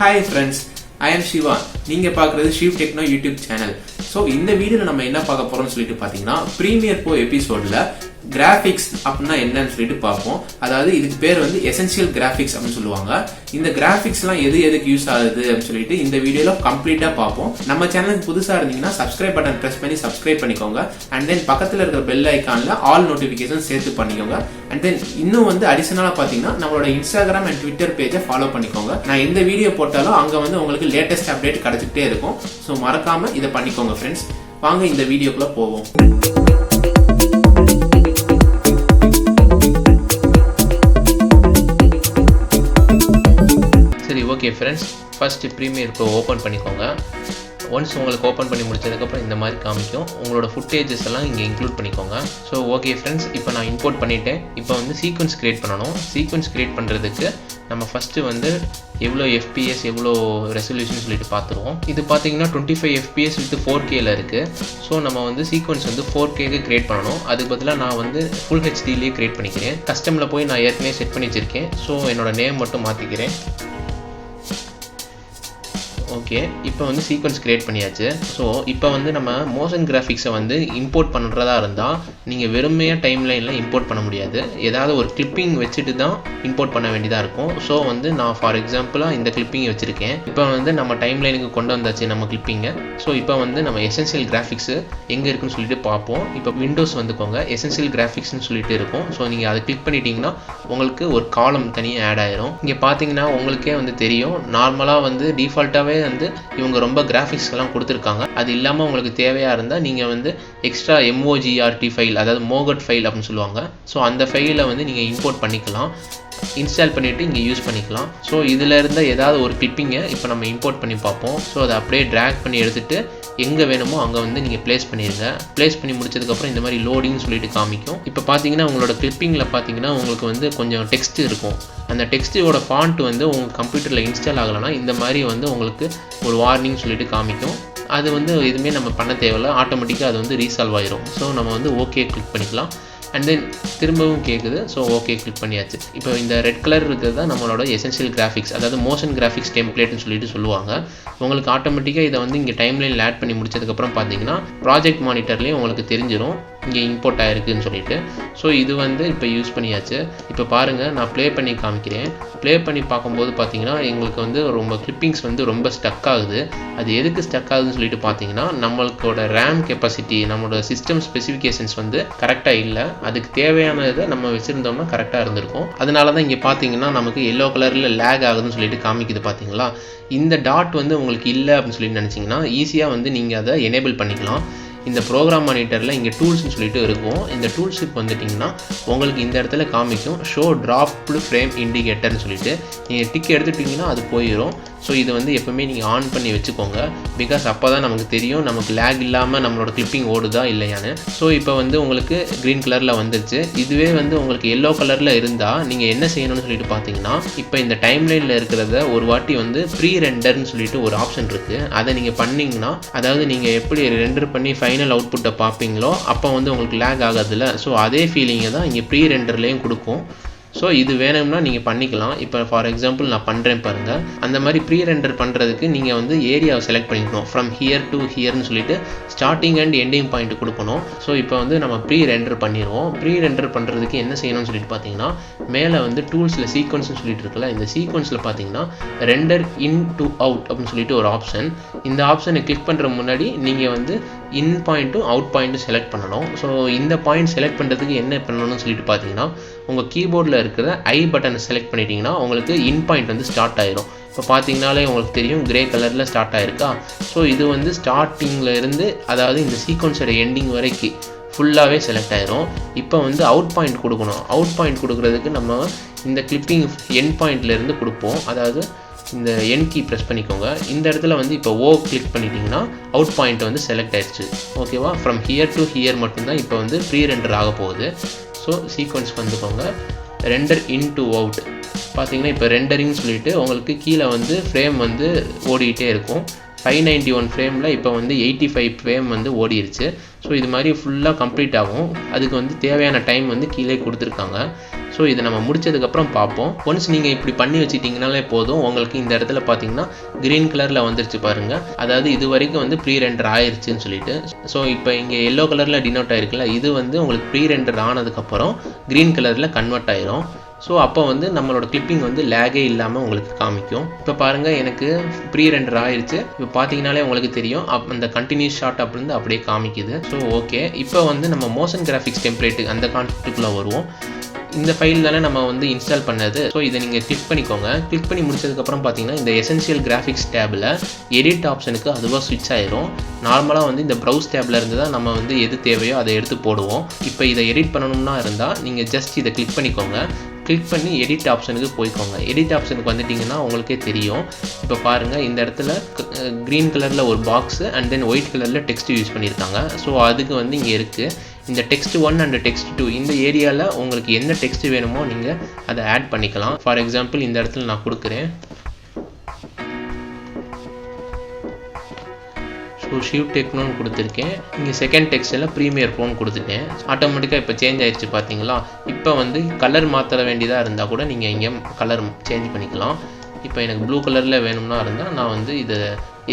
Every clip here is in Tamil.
Hi friends, I am Shiva. நீங்க பார்க்கிறது Shiv Techno YouTube channel. So இந்த வீடியோல நம்ம என்ன பார்க்க போறோம்னு சொல்லிட்டு பாத்தீங்கன்னா Premiere Pro எபிசோட்ல கிராபிக்ஸ் அப்படின்னா என்னன்னு சொல்லிட்டு பார்ப்போம். அதாவது இதுக்கு பேர் வந்து எசென்ஷியல் கிராபிக்ஸ் அப்படின்னு சொல்லுவாங்க. இந்த கிராபிக்ஸ்லாம் எதுக்கு யூஸ் ஆகுது அப்படின்னு சொல்லிட்டு இந்த வீடியோல கம்ப்ளீட்டா பார்ப்போம். நம்ம சேனலுக்கு புதுசா இருந்தீங்கன்னா சப்ஸ்கிரைப் பட்டன் பிரஸ் பண்ணி சப்ஸ்கிரைப் பண்ணிக்கோங்க. அண்ட் தென் பக்கத்துல இருக்கிற பெல் ஐகான்ல ஆல் நோட்டிபிகேஷன் சேர்த்து பண்ணிக்கோங்க. அண்ட் தென் இன்னும் வந்து அடிஷனலா பாத்தீங்கன்னா நம்மளோட இன்ஸ்டாகிராம் அண்ட் ட்விட்டர் பேஜை ஃபாலோ பண்ணிக்கோங்க. நான் எந்த வீடியோ போட்டாலும் அங்க வந்து உங்களுக்கு லேட்டஸ்ட் அப்டேட் கிடைச்சிட்டே இருக்கும். ஸோ மறக்காம இதை பண்ணிக்கோங்க ஃப்ரெண்ட்ஸ். வாங்க இந்த வீடியோக்குள்ள போவோம். சரி, okay friends, first Premiere Pro open பண்ணிக்கோங்க. ஒன்ஸ் உங்களுக்கு ஓப்பன் பண்ணி முடிச்சதுக்கப்புறம் இந்த மாதிரி காமிக்கும். உங்களோட ஃபுட்டேஜஸ் எல்லாம் இங்கே இன்க்ளூட் பண்ணிக்கோங்க. ஸோ ஓகே ஃப்ரெண்ட்ஸ், இப்போ நான் இம்போர்ட் பண்ணிட்டேன். இப்போ வந்து சீக்வன்ஸ் கிரியேட் பண்ணணும். சீக்வன்ஸ் கிரியேட் பண்ணுறதுக்கு நம்ம ஃபஸ்ட்டு வந்து எவ்வளோ எஃபிஎஸ் எவ்வளோ ரெசல்யூஷன் சொல்லிட்டு பார்த்துருவோம். இது பார்த்தீங்கன்னா 25 FPS வித் 4Kல இருக்குது. ஸோ நம்ம வந்து சீக்வன்ஸ் வந்து 4Kக்கு கிரியேட் பண்ணணும். அதுக்கு பதிலாக நான் வந்து ஃபுல் ஹெச்டிலேயே கிரியேட் பண்ணிக்கிறேன். கஸ்டமில் போய் நான் ஏற்கனவே செட் பண்ணி வச்சுருக்கேன். ஸோ என்னோட நேம் மட்டும் மாற்றிக்கிறேன். ஓகே, இப்போ வந்து சீக்வன்ஸ் கிரியேட் பண்ணியாச்சு. ஸோ இப்போ வந்து நம்ம மோஷன் கிராஃபிக்ஸை வந்து இம்போர்ட் பண்ணுறதா இருந்தால் நீங்கள் வெறுமையாக டைம் லைனில் இம்போர்ட் பண்ண முடியாது. ஏதாவது ஒரு கிளிப்பிங் வச்சுட்டு தான் இம்போர்ட் பண்ண வேண்டியதாக இருக்கும். ஸோ வந்து நான் ஃபார் எக்ஸாம்பிளாக இந்த கிளிப்பிங்கை வச்சுருக்கேன். இப்போ வந்து நம்ம டைம் லைனுக்கு கொண்டு வந்தாச்சு நம்ம கிளிப்பிங்கை. ஸோ இப்போ வந்து நம்ம எசென்ஷியல் கிராஃபிக்ஸு எங்கே இருக்குன்னு சொல்லிட்டு பார்ப்போம். இப்போ விண்டோஸ் வந்துக்கோங்க, எசென்ஷியல் கிராஃபிக்ஸ்னு சொல்லிட்டு இருக்கும். ஸோ நீங்கள் அதை கிளிக் பண்ணிட்டீங்கன்னா உங்களுக்கு ஒரு காலம் தனியாக ஆட் ஆயிரும். இங்கே பார்த்தீங்கன்னா உங்களுக்கே வந்து தெரியும், நார்மலாக வந்து டிஃபால்ட்டாகவே வந்து இவங்க ரொம்ப கிராஃபிக்ஸ்லாம் கொடுத்துருக்காங்க. அது இல்லாமல் உங்களுக்கு தேவையாக இருந்தால் நீங்கள் வந்து எக்ஸ்ட்ரா MOGRT ஃபைல், அதாவது மோகட் ஃபைல் அப்படின்னு சொல்லுவாங்க. ஸோ அந்த ஃபைலை வந்து நீங்கள் இம்போர்ட் பண்ணிக்கலாம், இன்ஸ்டால் பண்ணிவிட்டு இங்கே யூஸ் பண்ணிக்கலாம். ஸோ இதில் இருந்த ஏதாவது ஒரு கிளிப்பிங்கை இப்போ நம்ம இம்போர்ட் பண்ணி பார்ப்போம். ஸோ அதை அப்படியே ட்ராக் பண்ணி எடுத்துகிட்டு எங்கே வேணுமோ அங்கே வந்து நீங்கள் ப்ளேஸ் பண்ணிடுங்க. ப்ளேஸ் பண்ணி முடிச்சதுக்கப்புறம் இந்த மாதிரி லோடிங்னு சொல்லிட்டு காமிக்கும். இப்போ பார்த்தீங்கன்னா உங்களோட கிளிப்பிங்கில் பார்த்தீங்கன்னா உங்களுக்கு வந்து கொஞ்சம் டெக்ஸ்ட் இருக்கும். அந்த டெக்ஸ்ட்டோட ஃபாண்ட் வந்து உங்கள் கம்ப்யூட்டரில் இன்ஸ்டால் ஆகலைன்னா இந்த மாதிரி வந்து உங்களுக்கு ஒரு வார்னிங் சொல்லிட்டு காமிக்கும். அது வந்து எதுவுமே நம்ம பண்ண தேவையில்லை, ஆட்டோமேட்டிக்காக அது வந்து ரீசால்வ் ஆயிரும். ஸோ நம்ம வந்து ஓகே கிளிக் பண்ணிக்கலாம். அண்ட் தென் திரும்பவும் கேட்குது. ஸோ ஓகே கிளிக் பண்ணியாச்சு. இப்போ இந்த ரெட் கலர் இருக்கிறது தான் நம்மளோட எசென்ஷியல் கிராஃபிக்ஸ், அதாவது மோஷன் கிராஃபிக்ஸ் டெம்ப்ளேட்னு சொல்லிட்டு சொல்லுவாங்க. உங்களுக்கு ஆட்டோமேட்டிக்காக இதை வந்து இங்கே டைம்லைனில் ஆட் பண்ணி முடிச்சதுக்கப்புறம் பார்த்தீங்கன்னா ப்ராஜெக்ட் மானிட்டர்லேயும் உங்களுக்கு தெரிஞ்சிடும் இங்கே இம்போர்ட் ஆகிருக்குன்னு சொல்லிட்டு. ஸோ இது வந்து இப்போ யூஸ் பண்ணியாச்சு. இப்போ பாருங்கள், நான் ப்ளே பண்ணி காமிக்கிறேன். ப்ளே பண்ணி பார்க்கும்போது பார்த்தீங்கன்னா எங்களுக்கு வந்து ரொம்ப கிளிப்பிங்ஸ் வந்து ரொம்ப ஸ்டக் ஆகுது. அது எதுக்கு ஸ்டக் ஆகுதுன்னு சொல்லிட்டு பார்த்தீங்கன்னா நம்மளோட ரேம் கெப்பாசிட்டி, நம்மளோட சிஸ்டம் ஸ்பெசிஃபிகேஷன்ஸ் வந்து கரெக்டாக இல்லை. அதுக்கு தேவையானதை நம்ம வச்சுருந்தோம்னா கரெக்டாக இருந்திருக்கும். அதனால தான் இங்கே பார்த்தீங்கன்னா நமக்கு எல்லோ கலரில் லேக் ஆகுதுன்னு சொல்லிட்டு காமிக்குது. பார்த்தீங்களா, இந்த டாட் வந்து உங்களுக்கு இல்லை அப்படின்னு சொல்லிட்டு நினச்சிங்கன்னா ஈஸியாக வந்து நீங்கள் அதை எனேபிள் பண்ணிக்கலாம். இந்த ப்ரோக்ராம் மானிட்டரில் இங்கே டூல்ஸ்னு சொல்லிட்டு இருக்கும். இந்த டூல்ஸுக்கு வந்துட்டிங்கன்னா உங்களுக்கு இந்த இடத்துல காமிக்கும் ஷோ ட்ராப்டு ஃப்ரேம் இண்டிகேட்டர்னு சொல்லிட்டு. நீங்கள் டிக் எடுத்துட்டிங்கன்னா அது போயிடும். ஸோ இது வந்து எப்போவுமே நீங்கள் ஆன் பண்ணி வச்சுக்கோங்க. பிகாஸ் அப்போ தான் நமக்கு தெரியும் நமக்கு லேக் இல்லாமல் நம்மளோட கிளிப்பிங் ஓடுதா இல்லையான்னு. ஸோ இப்போ வந்து உங்களுக்கு க்ரீன் கலரில் வந்துருச்சு. இதுவே வந்து உங்களுக்கு எல்லோ கலரில் இருந்தால் நீங்கள் என்ன செய்யணும்னு சொல்லிட்டு பார்த்தீங்கன்னா இப்போ இந்த டைம்லைனில் இருக்கிறத ஒரு வாட்டி வந்து ப்ரீ ரெண்டர்னு சொல்லிட்டு ஒரு ஆப்ஷன் இருக்குது. அதை நீங்கள் பண்ணிங்கன்னா, அதாவது நீங்கள் எப்படி ரெண்டர் பண்ணி ஃபைனல் அவுட்புட்டை பார்ப்பீங்களோ அப்போ வந்து உங்களுக்கு லேக் ஆகாதுல்ல. ஸோ அதே ஃபீலிங்கை தான் இங்கே ப்ரீ ரெண்டர்லேயும் கொடுக்கும். ஸோ இது வேணும்னா நீங்கள் பண்ணிக்கலாம். இப்போ ஃபார் எக்ஸாம்பிள் நான் பண்ணுறேன் பாருங்கள். அந்த மாதிரி ப்ரீ ரெண்டர் பண்ணுறதுக்கு நீங்கள் வந்து ஏரியாவை செலக்ட் பண்ணிக்கணும். ஃப்ரம் ஹியர் டு ஹியர்னு சொல்லிட்டு ஸ்டார்டிங் அண்ட் எண்டிங் பாயிண்ட் கொடுக்கணும். ஸோ இப்போ வந்து நம்ம ப்ரீ ரெண்டர் பண்ணிடுவோம். ப்ரீ ரெண்டர் பண்ணுறதுக்கு என்ன செய்யணும்னு சொல்லிட்டு பார்த்தீங்கன்னா மேலே வந்து டூல்ஸில் சீக்வன்ஸ்னு சொல்லிட்டு இருக்குல்ல, இந்த சீக்வன்ஸில் பார்த்தீங்கன்னா ரெண்டர் இன் டு அவுட் அப்படின்னு சொல்லிட்டு ஒரு ஆப்ஷன். இந்த ஆப்ஷனை கிளிக் பண்ணுற முன்னாடி நீங்கள் வந்து இன் பாயிண்ட்டும் அவுட் பாயிண்ட்டும் செலக்ட் பண்ணணும். ஸோ இந்த பாயிண்ட் செலக்ட் பண்ணுறதுக்கு என்ன பண்ணணும்னு சொல்லிட்டு பார்த்தீங்கன்னா உங்கள் கீபோர்டில் இருக்கிற ஐ பட்டனை செலக்ட் பண்ணிட்டீங்கன்னா உங்களுக்கு இன் பாயிண்ட் வந்து ஸ்டார்ட் ஆயிரும். இப்போ பார்த்தீங்கனாலே உங்களுக்கு தெரியும் கிரே கலரில் ஸ்டார்ட் ஆயிருக்கா. ஸோ இது வந்து ஸ்டார்டிங்கில் இருந்து, அதாவது இந்த சீக்வன்ஸோட எண்டிங் வரைக்கும் ஃபுல்லாகவே செலக்ட் ஆயிரும். இப்போ வந்து அவுட் பாயிண்ட் கொடுக்கணும். அவுட் பாயிண்ட் கொடுக்குறதுக்கு நம்ம இந்த கிளிப்பிங் எண்ட் பாயிண்ட்லேருந்து கொடுப்போம். அதாவது இந்த என் கீ ப்ரெஸ் பண்ணிக்கோங்க. இந்த இடத்துல வந்து இப்போ ஓ கிளிக் பண்ணிட்டீங்கன்னா அவுட் பாயிண்ட் வந்து செலக்ட் ஆயிடுச்சு. ஓகேவா, ஃப்ரம் ஹியர் டு ஹியர் மட்டும்தான் இப்போ வந்து ப்ரீ ரெண்டர் ஆக போகுது. ஸோ சீக்வன்ஸ் வந்துக்கோங்க, ரெண்டர் இன் டு அவுட். பார்த்தீங்கன்னா இப்போ ரெண்டரிங் சொல்லிட்டு உங்களுக்கு கீழே வந்து ஃப்ரேம் வந்து ஓடிக்கிட்டே இருக்கும். 591 ஃப்ரேமில் இப்போ வந்து 85 ஃப்ரேம் வந்து ஓடிடுச்சு. ஸோ இது மாதிரி ஃபுல்லாக கம்ப்ளீட் ஆகும். அதுக்கு வந்து தேவையான டைம் வந்து கீழே கொடுத்துருக்காங்க. ஸோ ஸோ இதை நம்ம முடிச்சதுக்கப்புறம் பார்ப்போம். ஒன்ஸ் நீங்கள் இப்படி பண்ணி வச்சுட்டிங்கனாலே போதும், உங்களுக்கு இந்த இடத்துல பார்த்தீங்கன்னா க்ரீன் கலரில் வந்துருச்சு பாருங்கள். அதாவது இது வரைக்கும் வந்து ப்ரீ ரெண்டர் ஆயிடுச்சுன்னு சொல்லிட்டு. ஸோ இப்போ இங்கே எல்லோ கலரில் டினோட் ஆகிருக்குல்ல, இது வந்து உங்களுக்கு ப்ரீ ரெண்டர் ஆனதுக்கப்புறம் க்ரீன் கலரில் கன்வெர்ட் ஆயிரும். ஸோ அப்போ வந்து நம்மளோட கிளிப்பிங் வந்து லேகே இல்லாமல் உங்களுக்கு காமிக்கும். இப்போ பாருங்கள், எனக்கு ப்ரீ ரெண்டர் ஆயிடுச்சு. இப்போ பார்த்தீங்கனாலே உங்களுக்கு தெரியும், அந்த கண்டினியூஸ் ஷாட் அப்படின்னு அப்படியே காமிக்குது. ஸோ ஓகே, இப்போ வந்து நம்ம மோஷன் கிராஃபிக்ஸ் டெம்ப்ளேட்டு அந்த கான்செப்ட்டுக்குள்ளே வருவோம். இந்த ஃபைல் தானே நம்ம வந்து இன்ஸ்டால் பண்ணது. ஸோ இதை நீங்கள் கிளிக் பண்ணிக்கோங்க. கிளிக் பண்ணி முடிச்சதுக்கப்புறம் பார்த்தீங்கன்னா இந்த எசென்ஷியல் கிராஃபிக்ஸ் டேபில் எடிட் ஆப்ஷனுக்கு அதுவாக ஸ்விட்ச் ஆயிரும். நார்மலாக வந்து இந்த ப்ரௌஸ் டேபில் இருந்து தான் நம்ம வந்து எது தேவையோ அதை எடுத்து போடுவோம். இப்போ இதை எடிட் பண்ணணும்னா இருந்தால் நீங்கள் ஜஸ்ட் இதை கிளிக் பண்ணிக்கோங்க. கிளிக் பண்ணி எடிட் ஆப்ஷனுக்கு போய்க்கோங்க. எடிட் ஆப்ஷனுக்கு வந்துட்டிங்கன்னா உங்களுக்கே தெரியும். இப்போ பாருங்கள், இந்த இடத்துல க்ரீன் கலரில் ஒரு பாக்ஸு அண்ட் தென் ஒயிட் கலரில் டெக்ஸ்ட் யூஸ் பண்ணியிருக்காங்க. ஸோ அதுக்கு வந்து இங்கே இருக்குது இந்த டெக்ஸ்ட் 1 அண்ட் டெக்ஸ்ட் 2. இந்த ஏரியாவில் உங்களுக்கு எந்த டெக்ஸ்ட் வேணுமோ நீங்கள் அதை ஆட் பண்ணிக்கலாம். ஃபார் எக்ஸாம்பிள் இந்த இடத்துல நான் கொடுக்குறேன். ஸோ ஷிவ் டெக்னோன்னு கொடுத்துருக்கேன். இங்கே செகண்ட் டெக்ஸ்டில் ப்ரீமியர் ப்ரோன்னு கொடுத்துட்டேன். ஆட்டோமேட்டிக்காக இப்போ சேஞ்ச் ஆயிடுச்சு பார்த்தீங்களா. இப்போ வந்து கலர் மாற்ற வேண்டியதாக இருந்தால் கூட நீங்கள் இங்கே கலர் சேஞ்ச் பண்ணிக்கலாம். இப்போ எனக்கு ப்ளூ கலரில் வேணும்னா இருந்தால் நான் வந்து இதை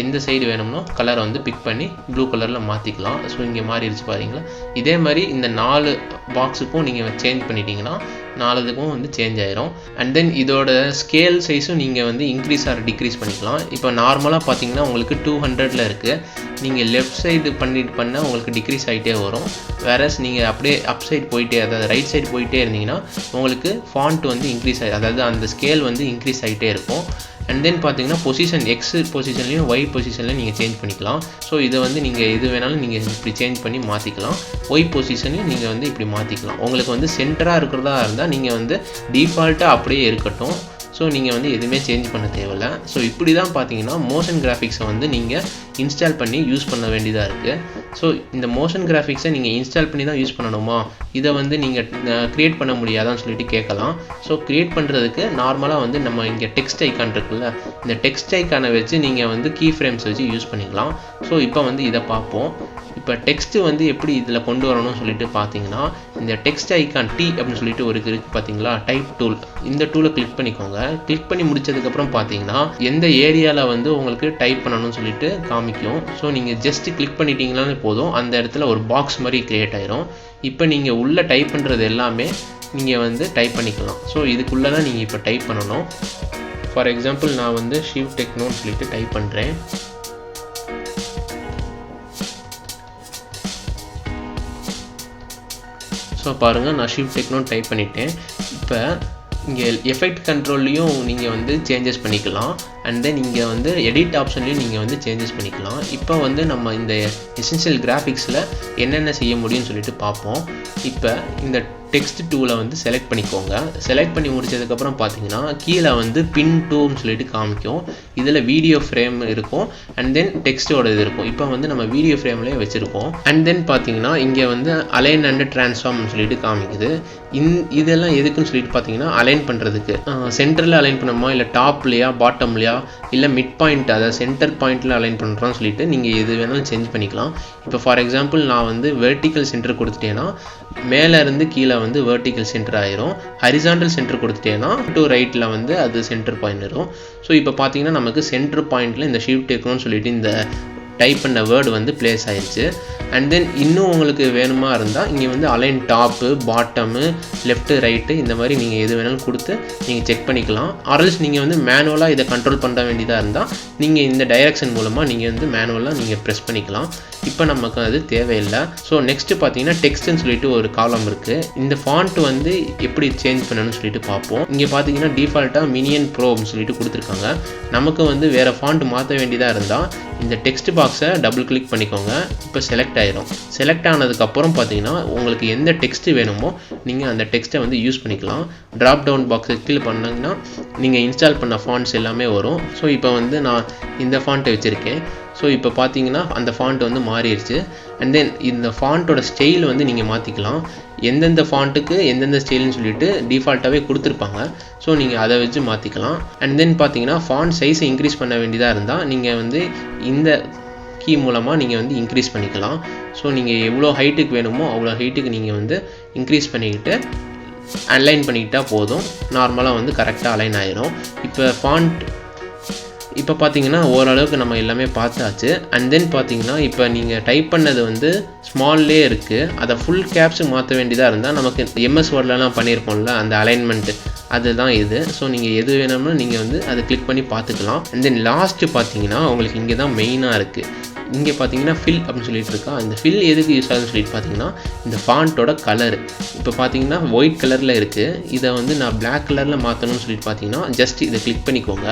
எந்த சைடு வேணும்னோ கலரை வந்து பிக் பண்ணி ப்ளூ கலரில் மாற்றிக்கலாம். ஸோ இங்கே மாறிடுச்சு பாருங்களா. இதே மாதிரி இந்த 4 பாக்ஸுக்கும் நீங்கள் சேஞ்ச் பண்ணிட்டீங்கன்னா 4க்கும் வந்து சேஞ்ச் ஆயிரும். அண்ட் தென் இதோட ஸ்கேல் சைஸும் நீங்கள் வந்து இன்க்ரீஸ் ஆர் டிக்ரீஸ் பண்ணிக்கலாம். இப்போ நார்மலாக பார்த்தீங்கன்னா உங்களுக்கு 200ல் இருக்குது. நீங்கள் லெஃப்ட் சைடு பண்ண உங்களுக்கு டிக்ரீஸ் ஆகிட்டே வரும். வேறஸ் நீங்கள் அப்படியே அப் சைடு போயிட்டே, அதாவது ரைட் சைடு போயிட்டே இருந்தீங்கன்னா உங்களுக்கு ஃபாண்ட் வந்து இன்க்ரீஸ் ஆகி, அதாவது அந்த ஸ்கேல் வந்து இன்க்ரீஸ் ஆகிட்டே இருக்கும். அண்ட் தென் பார்த்தீங்கன்னா பொசிஷன் எக்ஸ் பொசிஷன்லையும் ஒய் பொசிஷன்லையும் நீங்கள் சேஞ்ச் பண்ணிக்கலாம். ஸோ இதை வந்து நீங்கள் எது வேணாலும் நீங்கள் இப்படி சேஞ்ச் பண்ணி மாற்றிக்கலாம். ஒய் பொசிஷனையும் நீங்கள் வந்து இப்படி மாற்றிக்கலாம். உங்களுக்கு வந்து சென்டராக இருக்கிறதா இருந்தால் நீங்கள் வந்து டிஃபால்ட்டாக அப்படியே இருக்கட்டும். ஸோ நீங்கள் வந்து எதுவுமே சேஞ்ச் பண்ண தேவையில்லை. ஸோ இப்படி தான் பார்த்தீங்கன்னா மோஷன் கிராஃபிக்ஸை வந்து நீங்கள் இன்ஸ்டால் பண்ணி யூஸ் பண்ண வேண்டியதாக இருக்குது. ஸோ இந்த மோஷன் கிராஃபிக்ஸை நீங்கள் இன்ஸ்டால் பண்ணி தான் யூஸ் பண்ணணுமா, இதை வந்து நீங்கள் க்ரியேட் பண்ண முடியாதான்னு சொல்லிட்டு கேட்கலாம். ஸோ க்ரியேட் பண்ணுறதுக்கு நார்மலாக வந்து நம்ம இங்கே டெக்ஸ்ட் ஐக்கான் இருக்குல்ல, இந்த டெக்ஸ்ட் ஐக்கானை வச்சு நீங்கள் வந்து கீ ஃப்ரேம்ஸ் வச்சு யூஸ் பண்ணிக்கலாம். ஸோ இப்போ வந்து இதை பார்ப்போம். இப்போ டெக்ஸ்ட்டு வந்து எப்படி இதில் கொண்டு வரணும்னு சொல்லிட்டு பார்த்தீங்கன்னா இந்த டெக்ஸ்ட் ஐக்கான் டி அப்படின்னு சொல்லிட்டு ஒரு இருக்குது பார்த்தீங்களா, டைப் டூல். இந்த டூலை கிளிக் பண்ணிக்கோங்க. கிளிக் பண்ணி முடிச்சதுக்கப்புறம் பார்த்தீங்கன்னா எந்த ஏரியாவில் வந்து உங்களுக்கு டைப் பண்ணணும்னு சொல்லிட்டு காமிக்கும். ஸோ நீங்கள் ஜஸ்ட் கிளிக் பண்ணிட்டீங்களானே போதும், அந்த இடத்துல ஒரு பாக்ஸ் மாதிரி க்ரியேட் ஆயிரும். இப்போ நீங்கள் உள்ளே டைப் பண்ணுறது எல்லாமே நீங்கள் வந்து டைப் பண்ணிக்கலாம். ஸோ இதுக்குள்ளே தான் நீங்கள் இப்போ டைப் பண்ணணும். ஃபார் எக்ஸாம்பிள் நான் வந்து ஷிவ் டெக்னோன்னு சொல்லிட்டு டைப் பண்ணுறேன். ஸோ பாருங்கள், நான் ஷிவ் டெக்னோ டைப் பண்ணிட்டேன். இப்போ இங்கே எஃபெக்ட் கண்ட்ரோல்லையும் நீங்கள் வந்து சேஞ்சஸ் பண்ணிக்கலாம். அண்ட் தென் இங்கே வந்து எடிட் ஆப்ஷன்லையும் நீங்கள் வந்து சேஞ்சஸ் பண்ணிக்கலாம். இப்போ வந்து நம்ம இந்த எசென்ஷியல் கிராஃபிக்ஸில் என்னென்ன செய்ய முடியும்னு சொல்லிட்டு பார்ப்போம். இப்போ இந்த டெக்ஸ்ட் டூலை வந்து செலக்ட் பண்ணிக்கோங்க. செலக்ட் பண்ணி முடிச்சதுக்கப்புறம் பார்த்தீங்கன்னா கீழே வந்து பின் டூன்னு சொல்லிட்டு காமிக்கும். இதில் வீடியோ ஃப்ரேம் இருக்கும் அண்ட் தென் டெக்ஸ்ட்டோட இது இருக்கும். இப்போ வந்து நம்ம வீடியோ ஃப்ரேம்லேயே வச்சுருக்கோம். அண்ட் தென் பார்த்தீங்கன்னா இங்கே வந்து அலைன் அண்ட் ட்ரான்ஸ்ஃபார்ம்னு சொல்லிட்டு காமிக்குது. இதெல்லாம் எதுக்குன்னு சொல்லிட்டு பார்த்தீங்கன்னா அலைன் பண்ணுறதுக்கு, சென்டரில் அலைன் பண்ணணுமா இல்லை டாப்லையா பாட்டம்லையா இல்லை மிட் பாயிண்ட், அதாவது சென்டர் பாயிண்டில் அலைன் பண்ணுறோன்னு சொல்லிட்டு நீங்கள் எது வேணாலும் சேஞ்ச் பண்ணிக்கலாம். இப்போ ஃபார் எக்ஸாம்பிள் நான் வந்து வெர்டிக்கல் சென்டர் கொடுத்துட்டேன்னா மேலே இருந்து கீழே வந்து வெர்டிக்கல் சென்டர் ஆயிரும். ஹரிசாண்டல் சென்டர் கொடுத்துட்டேன்னா டு ரைட்டில் வந்து அது சென்டர் பாயிண்ட் இருக்கும். ஸோ இப்போ பார்த்தீங்கன்னா நமக்கு சென்டர் பாயிண்டில் இந்த ஷிவ் டெக்னோன்னு சொல்லிட்டு இந்த டைப் பண்ண வேர்டு வந்து பிளேஸ் ஆயிடுச்சு. அண்ட் தென் இன்னும் உங்களுக்கு வேணுமா இருந்தால் இங்கே வந்து align top bottom left right இந்த மாதிரி நீங்கள் எது வேணாலும் கொடுத்து நீங்கள் செக் பண்ணிக்கலாம். ஆர்எல்ஸ் நீங்கள் வந்து மேனுவலாக இதை கண்ட்ரோல் பண்ண வேண்டியதாக இருந்தால் நீங்கள் இந்த டைரக்ஷன் மூலமாக நீங்கள் வந்து மேனுவலாக நீங்கள் ப்ரெஸ் பண்ணிக்கலாம். இப்போ நமக்கு அது தேவையில்லை. ஸோ நெக்ஸ்ட்டு பார்த்தீங்கன்னா டெக்ஸ்ட்னு சொல்லிட்டு ஒரு காலம் இருக்குது. இந்த ஃபாண்ட் வந்து எப்படி சேஞ்ச் பண்ணணும்னு சொல்லிட்டு பார்ப்போம். இங்கே பார்த்தீங்கன்னா டிஃபால்ட்டாக மினியன் ப்ரோன்னு சொல்லிட்டு கொடுத்துருக்காங்க. நமக்கு வந்து வேறு ஃபாண்ட் மாற்ற வேண்டியதாக இருந்தால் இந்த டெக்ஸ்ட் பாக்ஸை டபுள் கிளிக் பண்ணிக்கோங்க. இப்போ செலக்ட் ஆயிரும். செலக்ட் ஆனதுக்கப்புறம் பார்த்தீங்கன்னா உங்களுக்கு எந்த டெக்ஸ்ட் வேணுமோ நீங்கள் அந்த டெக்ஸ்ட்டை வந்து யூஸ் பண்ணிக்கலாம். ட்ராப் டவுன் பாக்ஸை கிளிக் பண்ணிங்கன்னா நீங்கள் இன்ஸ்டால் பண்ண ஃபாண்ட்ஸ் எல்லாமே வரும். ஸோ இப்போ வந்து நான் இந்த ஃபாண்ட்டை வச்சுருக்கேன். ஸோ இப்போ பார்த்தீங்கன்னா அந்த ஃபாண்ட் வந்து மாறிடுச்சு. அண்ட் தென் இந்த ஃபாண்ட்டோட ஸ்டைல் வந்து நீங்கள் மாற்றிக்கலாம். எந்தெந்த ஃபாண்ட்டுக்கு எந்தெந்த ஸ்டைல்னு சொல்லிட்டு டிஃபால்ட்டாகவே கொடுத்துருப்பாங்க. ஸோ நீங்கள் அதை வச்சு மாற்றிக்கலாம். அண்ட் தென் பார்த்தீங்கன்னா ஃபாண்ட் சைஸை இன்க்ரீஸ் பண்ண வேண்டியதாக இருந்தால் நீங்கள் வந்து இந்த கீ மூலமாக நீங்கள் வந்து இன்க்ரீஸ் பண்ணிக்கலாம். ஸோ நீங்கள் எவ்வளோ ஹைட்டுக்கு வேணுமோ அவ்வளோ ஹைட்டுக்கு நீங்கள் வந்து இன்க்ரீஸ் பண்ணிக்கிட்டு அலைன் பண்ணிக்கிட்டால் போதும், நார்மலாக வந்து கரெக்டாக அலைன் ஆயிரும். இப்போ ஃபாண்ட் இப்போ பார்த்தீங்கன்னா ஓரளவுக்கு நம்ம எல்லாமே பார்த்தாச்சு. அண்ட் தென் பார்த்தீங்கன்னா இப்போ நீங்கள் டைப் பண்ணது வந்து ஸ்மால்லே இருக்குது, அதை ஃபுல் கேப்ஸுக்கு மாற்ற வேண்டியதாக இருந்தால் நமக்கு எம்எஸ் வேர்ட்லலாம் பண்ணியிருப்போம்ல அந்த அலைன்மெண்ட்டு, அதுதான் இது. ஸோ நீங்கள் எது வேணும்னா நீங்கள் வந்து அதை கிளிக் பண்ணி பார்த்துக்கலாம். அண்ட் தென் லாஸ்ட்டு பார்த்தீங்கன்னா உங்களுக்கு இங்கே தான் மெயினாக இருக்குது. இங்கே பார்த்தீங்கன்னா ஃபில் அப்படின்னு சொல்லிட்டு இருக்கா. இந்த ஃபில் எதுக்கு யூஸ் ஆகுதுன்னு சொல்லிட்டு பார்த்தீங்கன்னா இந்த ஃபாண்ட்டோட கலர் இப்போ பார்த்தீங்கன்னா ஒயிட் கலரில் இருக்குது. இதை வந்து நான் பிளாக் கலரில் மாற்றணும்னு சொல்லிட்டு பார்த்தீங்கன்னா ஜஸ்ட் இதை கிளிக் பண்ணிக்கோங்க.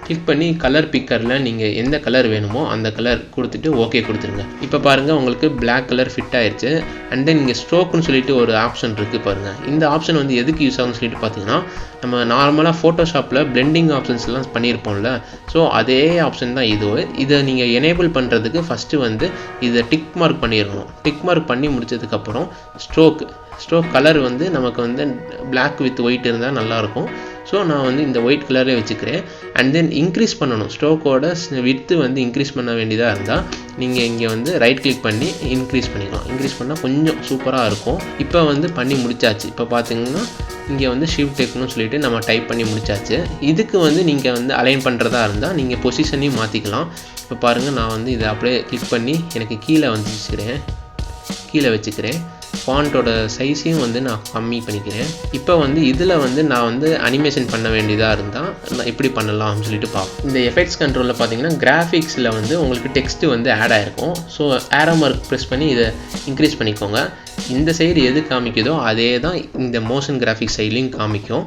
கிளிக் பண்ணி கலர் பிக்கரில் நீங்கள் எந்த கலர் வேணுமோ அந்த கலர் கொடுத்துட்டு ஓகே கொடுத்துருங்க. இப்போ பாருங்கள் உங்களுக்கு பிளாக் கலர் ஃபிட் ஆயிடுச்சு. அண்ட் தென் இங்கே ஸ்ட்ரோக்குன்னு சொல்லிட்டு ஒரு ஆப்ஷன் இருக்குது பாருங்கள். இந்த ஆப்ஷன் வந்து எதுக்கு யூஸ் ஆகும்னு சொல்லிட்டு பார்த்தீங்கன்னா நம்ம நார்மலாக ஃபோட்டோஷாப்பில் பிளெண்டிங் ஆப்ஷன்ஸ்லாம் பண்ணியிருப்போம்ல, ஸோ அதே ஆப்ஷன் தான் இது. இதை நீங்கள் எனேபிள் பண்ணுறதுக்கு ஃபஸ்ட்டு வந்து இதை டிக் மார்க் பண்ணிடணும். டிக் மார்க் பண்ணி முடிச்சதுக்கப்புறம் ஸ்ட்ரோக் கலர் வந்து நமக்கு வந்து பிளாக் வித் ஒயிட் இருந்தால் நல்லாயிருக்கும். ஸோ நான் வந்து இந்த ஒயிட் கலரே வச்சுக்கிறேன். அண்ட் தென் இன்க்ரீஸ் பண்ணணும், ஸ்ட்ரோக்கோட வித்து வந்து இன்க்ரீஸ் பண்ண வேண்டியதாக இருந்தால் நீங்கள் இங்கே வந்து ரைட் கிளிக் பண்ணி இன்க்ரீஸ் பண்ணிக்கலாம். இன்க்ரீஸ் பண்ணால் கொஞ்சம் சூப்பராக இருக்கும். இப்போ வந்து பண்ணி முடிச்சாச்சு. இப்போ பார்த்தீங்கன்னா இங்கே வந்து ஷிவ் டெக்னோன்னு சொல்லிட்டு நம்ம டைப் பண்ணி முடிச்சாச்சு. இதுக்கு வந்து நீங்கள் வந்து அலைன் பண்ணுறதா இருந்தால் நீங்கள் பொசிஷனையும் மாற்றிக்கலாம். இப்போ பாருங்கள் நான் வந்து இதை அப்படியே கிளிக் பண்ணி எனக்கு கீழே வச்சுக்கிறேன். ஃபாண்ட்டோட சைஸையும் வந்து நான் கம்மி பண்ணிக்கிறேன். இப்போ வந்து இதில் வந்து நான் வந்து அனிமேஷன் பண்ண வேண்டியதாக இருந்தால் நான் எப்படி பண்ணலாம்னு சொல்லிட்டு பார்ப்போம். இந்த எஃபெக்ட்ஸ் கண்ட்ரோலில் பார்த்தீங்கன்னா கிராஃபிக்ஸில் வந்து உங்களுக்கு டெக்ஸ்ட்டு வந்து ஆட் ஆகிருக்கும். ஸோ ஏரோ மார்க் ப்ரெஸ் பண்ணி இதை இன்க்ரீஸ் பண்ணிக்கோங்க. இந்த சைடு எது காமிக்குதோ அதே தான் இந்த மோஷன் கிராஃபிக்ஸ் சைட்லையும் காமிக்கும்.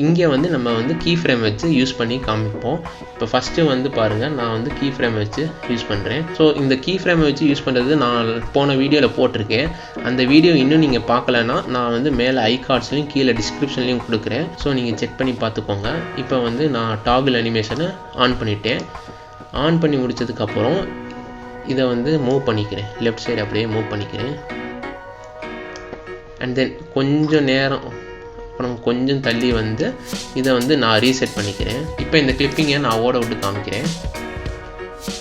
இங்கே வந்து நம்ம வந்து கீ ஃப்ரேம் வச்சு யூஸ் பண்ணி காமிப்போம். இப்போ ஃபஸ்ட்டு வந்து பாருங்கள் நான் வந்து கீ ஃப்ரேம் வச்சு யூஸ் பண்ணுறேன். ஸோ இந்த கீ ஃப்ரேமை வச்சு யூஸ் பண்ணுறது நான் போன வீடியோவில் போட்டிருக்கேன். அந்த வீடியோ இன்னும் நீங்கள் பார்க்கலன்னா நான் வந்து மேலே ஐகார்ட்ஸ்லையும் கீழே டிஸ்கிரிப்ஷன்லையும் கொடுக்குறேன். ஸோ நீங்கள் செக் பண்ணி பார்த்துக்கோங்க. இப்போ வந்து நான் டாகிள் அனிமேஷனை ஆன் பண்ணிட்டேன். ஆன் பண்ணி முடித்ததுக்கப்புறம் இதை வந்து மூவ் பண்ணிக்கிறேன், லெஃப்ட் சைடு அப்படியே மூவ் பண்ணிக்கிறேன். அண்ட் தென் கொஞ்சம் நேரம் அப்புறம் கொஞ்சம் தள்ளி வந்து இதை வந்து நான் ரீசெட் பண்ணிக்கிறேன். இப்போ இந்த கிளிப்பிங்கை நான் ஓட விட்டு காமிக்கிறேன்.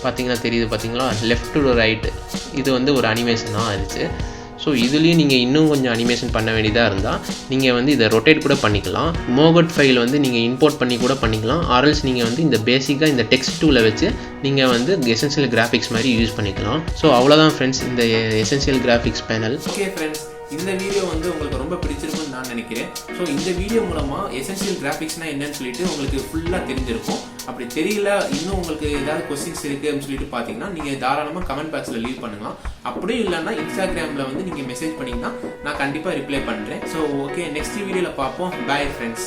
பார்த்தீங்கன்னா தெரியுது பார்த்தீங்களா, லெஃப்ட் டு ரைட்டு இது வந்து ஒரு அனிமேஷன் தான் ஆயிடுச்சு. ஸோ இதுலேயும் நீங்கள் இன்னும் கொஞ்சம் அனிமேஷன் பண்ண வேண்டியதாக இருந்தால் நீங்கள் வந்து இதை ரொட்டேட் கூட பண்ணிக்கலாம். மோகட் ஃபைல் வந்து நீங்கள் இம்போர்ட் பண்ணி கூட பண்ணிக்கலாம். ஆர்எல்ஸ் நீங்கள் வந்து இந்த பேசிக்காக இந்த டெக்ஸ்ட் டூவில் வச்சு நீங்கள் வந்து எசென்ஷியல் கிராஃபிக்ஸ் மாதிரி யூஸ் பண்ணிக்கலாம். ஸோ அவ்வளோதான் ஃப்ரெண்ட்ஸ் இந்த essential graphics panel. Okay friends, இந்த வீடியோ வந்து உங்களுக்கு ரொம்ப பிடிச்சிருக்குன்னு நான் நினைக்கிறேன். ஸோ இந்த வீடியோ மூலமாக எசென்ஷியல் கிராஃபிக்ஸ்னால் என்னன்னு சொல்லிட்டு உங்களுக்கு ஃபுல்லாக தெரிஞ்சிருக்கும். அப்படி தெரியல, இன்னும் உங்களுக்கு ஏதாவது கொஸ்டின்ஸ் இருக்குது அப்படின்னு சொல்லிட்டு பார்த்தீங்கன்னா நீங்கள் தாராளமாக கமெண்ட் பாக்ஸில் லீவ் பண்ணலாம். அப்படியும் இல்லைன்னா இன்ஸ்டாகிராமில் வந்து நீங்கள் மெசேஜ் பண்ணிங்கன்னா நான் கண்டிப்பாக ரிப்ளை பண்ணுறேன். ஸோ ஓகே, நெக்ஸ்ட் வீடியோவில் பார்ப்போம். Bye friends.